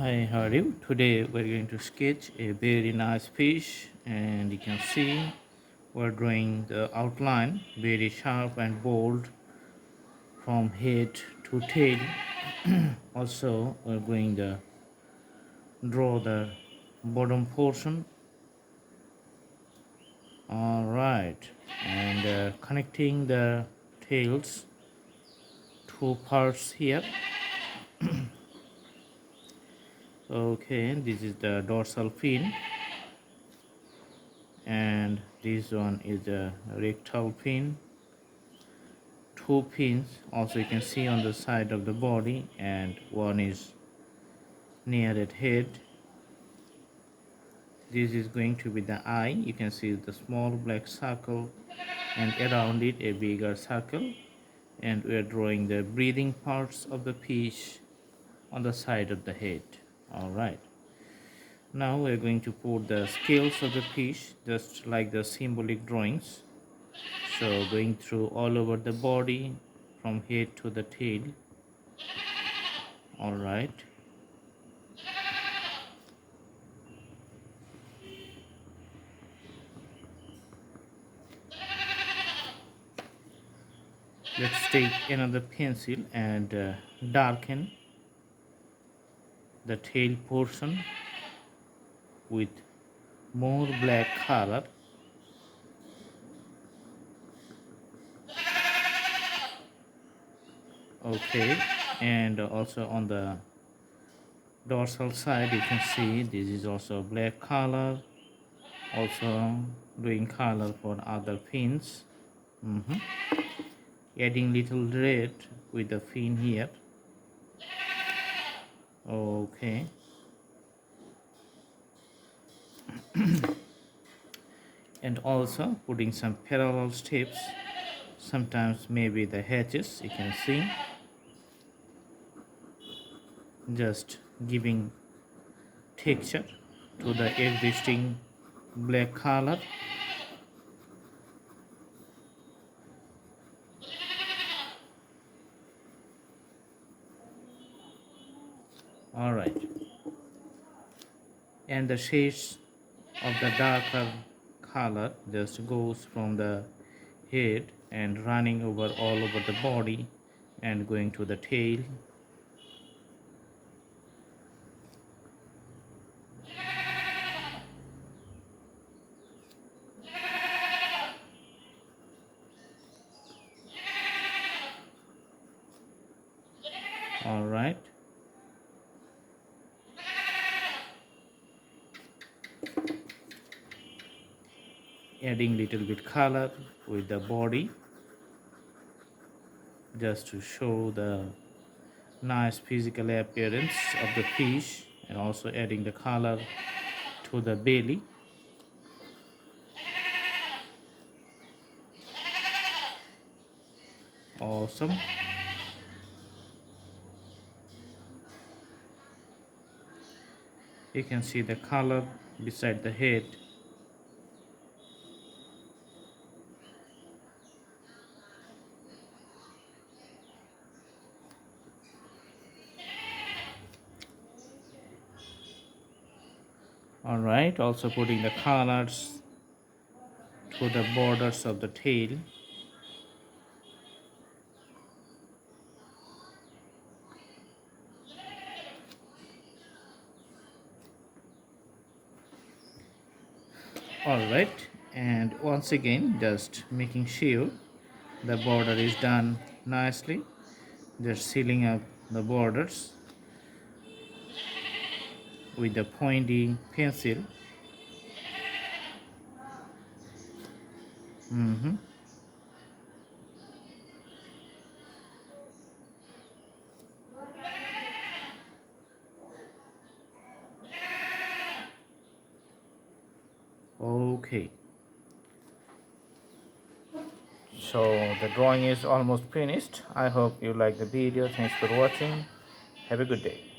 Hi, how are you? Today we're going to sketch a very nice fish, and you can see we're drawing the outline very sharp and bold from head to tail. Also, we're going to draw the bottom portion. All right, and connecting the tails, two parts here. Okay, this is the dorsal fin, and this one is the rectal fin. Two pins also you can see on the side of the body, and one is near at head. This is going to be the eye. You can see the small black circle, and around it a bigger circle, and we are drawing the breathing parts of the fish on the side of the head. All right, now we are going to put the scales of the fish just like the symbolic drawings. So going through all over the body from head to the tail. All right, let's take another pencil and darken the tail portion with more black color. Okay, and also on the dorsal side you can see this is also black color, also doing color for other fins. Adding little red with the fin here. Okay, and also putting some parallel steps, sometimes maybe the hatches you can see, just giving texture to the existing black color. All right, and the shades of the darker color just goes from the head and running over all over the body and going to the tail. All right, adding little bit color with the body just to show the nice physical appearance of the fish, and also adding the color to the belly. Awesome. You can see the color beside the head. All right, also putting the colors to the borders of the tail. All right, and once again just making sure the border is done nicely, just sealing up the borders with the pointy pencil. Okay, so the drawing is almost finished. I hope you like the video. Thanks for watching. Have a good day.